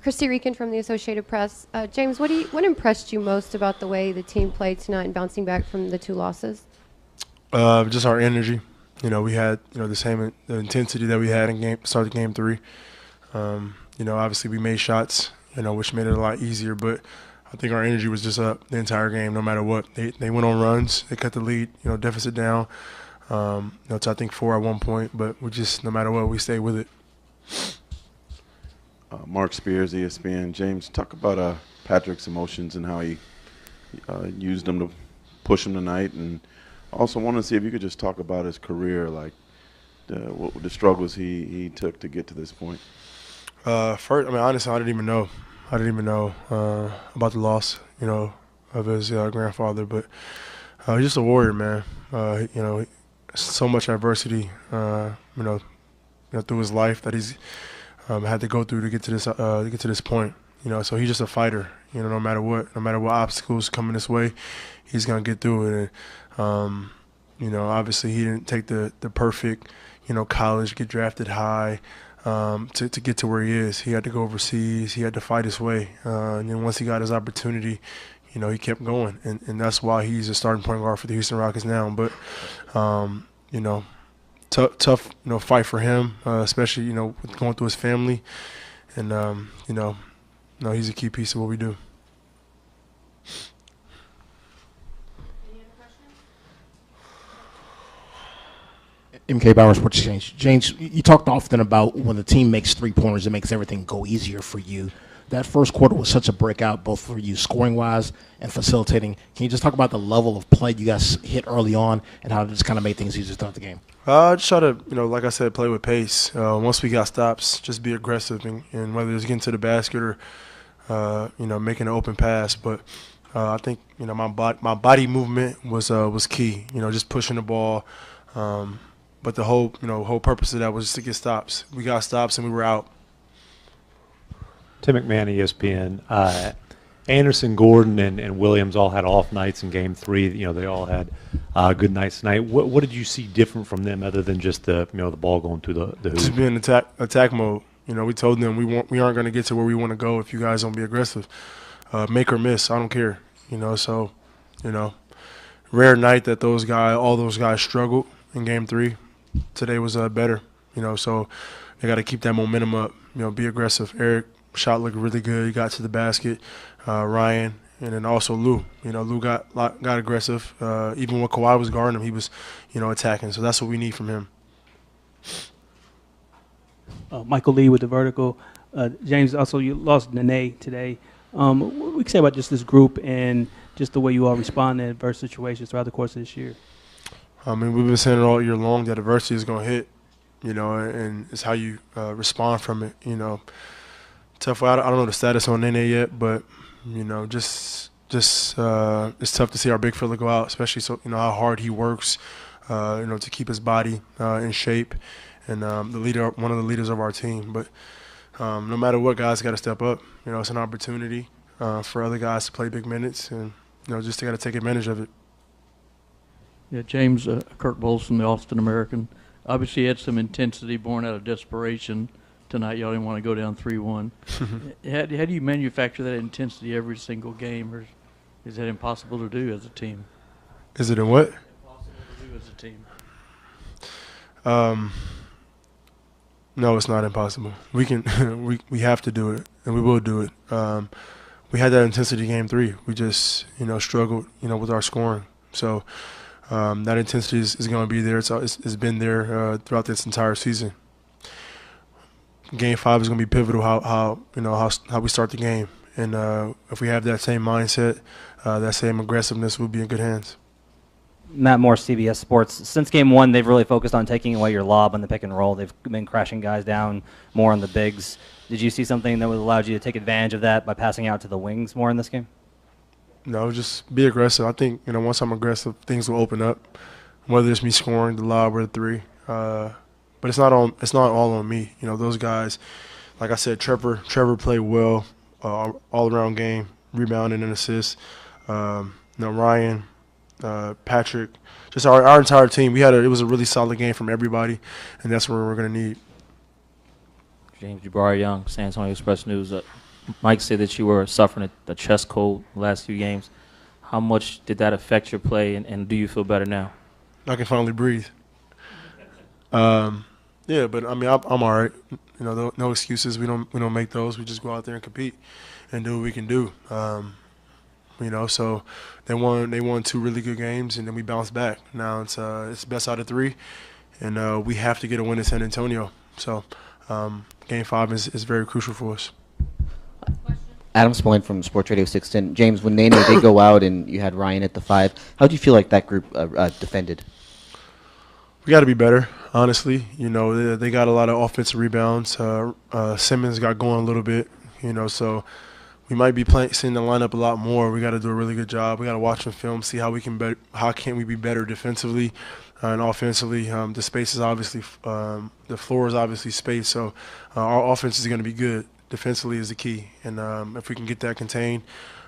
Christy Reekin from the Associated Press. James, what impressed you most about the way the team played tonight and bouncing back from the 2 losses? Just our energy. We had the intensity that we had in started game 3. Obviously we made shots, which made it a lot easier. But I think our energy was just up the entire game, no matter what. They went on runs, they cut the lead, deficit down. To I think 4 at one point, but we just no matter what we stayed with it. Mark Spears, ESPN. James, talk about Patrick's emotions and how he used them to push him tonight, and also want to see if you could just talk about his career, like the struggles he took to get to this point. First, honestly, I didn't even know. About the loss, of his grandfather, but he's just a warrior, man. So much adversity, through his life that he's had to go through to get to this point. So he's just a fighter. No matter what obstacles coming this way, he's gonna get through it. And obviously he didn't take the perfect, college, get drafted high, to get to where he is. He had to go overseas. He had to fight his way. And then once he got his opportunity, he kept going, and that's why he's a starting point guard for the Houston Rockets now. But tough, fight for him, especially, with going through his family. And, he's a key piece of what we do. Any other questions? MK Bauer Sports Exchange. James, you talked often about when the team makes 3-pointers, it makes everything go easier for you. That first quarter was such a breakout, both for you scoring-wise and facilitating. Can you just talk about the level of play you guys hit early on and how it just kind of made things easier throughout the game? Just try to, like I said, play with pace. Once we got stops, just be aggressive, and whether it's getting to the basket or, making an open pass. But I think, my body movement was key. Just pushing the ball. But the whole purpose of that was just to get stops. We got stops and we were out. Tim McMahon, ESPN. Anderson, Gordon, and Williams all had off nights in Game 3. They all had good nights tonight. What did you see different from them other than just the ball going through the hoop? Just being attack mode. We told them we aren't going to get to where we want to go if you guys don't be aggressive. Make or miss, I don't care. So rare night that all those guys struggled in Game 3. Today was better. So they got to keep that momentum up. Be aggressive. Eric shot looked really good. He got to the basket. Ryan, and then also Lou. Lou got aggressive. Even when Kawhi was guarding him, he was, attacking. So that's what we need from him. Michael Lee with The Vertical. James, also you lost Nene today. What we can say about just this group and just the way you all respond to adverse situations throughout the course of this year? We've been saying it all year long that adversity is going to hit, and it's how you respond from it, Tough. I don't know the status on Nene yet, but, just it's tough to see our big fella go out, especially how hard he works, to keep his body in shape, and one of the leaders of our team. But no matter what, guys got to step up. It's an opportunity for other guys to play big minutes, and just got to take advantage of it. Yeah, James, Kurt Bowles from the Austin American. Obviously, had some intensity born out of desperation tonight. Y'all didn't want to go down 3-1. How do you manufacture that intensity every single game, or is that impossible to do as a team? Is it in what? Impossible to do as a team. No, it's not impossible. We can, we have to do it, and we will do it. We had that intensity Game 3. We just, struggled, with our scoring. So that intensity is going to be there. It's been there throughout this entire season. Game 5 is going to be pivotal. How we start the game, and if we have that same mindset, that same aggressiveness, we'll be in good hands. Matt Moore, CBS Sports. Since Game 1, they've really focused on taking away your lob on the pick and roll. They've been crashing guys down more on the bigs. Did you see something that would allowed you to take advantage of that by passing out to the wings more in this game? No, just be aggressive. I think once I'm aggressive, things will open up. Whether it's me scoring the lob or the three, but it's not all on me. Those guys, like I said, Trevor played well, all around game, rebounding and assists. Ryan, Patrick, just our entire team. It was a really solid game from everybody, and that's what we're going to need. James Jabari Young, San Antonio Express News. Mike said that you were suffering a chest cold the last few games. How much did that affect your play, and do you feel better now? I can finally breathe. Yeah, but I mean, I'm all right. You know, no excuses. We don't make those. We just go out there and compete and do what we can do. You know, so they won 2 really good games, and then we bounced back. Now it's best out of 3, and we have to get a win in San Antonio. So Game 5 is very crucial for us. Adam Spillane from Sports Radio 610. James, when Nene did go out and you had Ryan at the 5, how do you feel like that group defended? We got to be better, honestly. You know, they got a lot of offensive rebounds. Simmons got going a little bit, you know, so we might be seeing the lineup a lot more. We got to do a really good job. We got to watch the film, see how we can how can we be better defensively and offensively. The space is obviously the floor is obviously space, so our offense is going to be good. Defensively is the key, and if we can get that contained,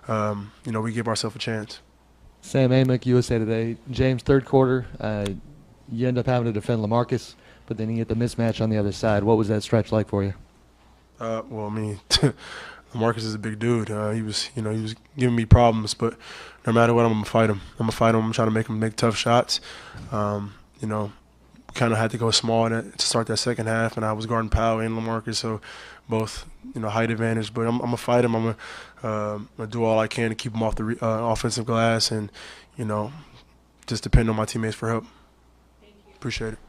you know, we give ourselves a chance. Sam Amick, USA Today. James, third quarter, you end up having to defend LaMarcus, but then you get the mismatch on the other side. What was that stretch like for you? Well, I mean, LaMarcus is a big dude. He was giving me problems, but no matter what, I'm gonna fight him. I'm trying to make him make tough shots. You know, kind of had to go small to start that second half, and I was guarding Powell and LaMarcus, so both, you know, height advantage. But I'm gonna fight him. I'm gonna do all I can to keep him off the offensive glass, and, you know, just depend on my teammates for help. Appreciate it.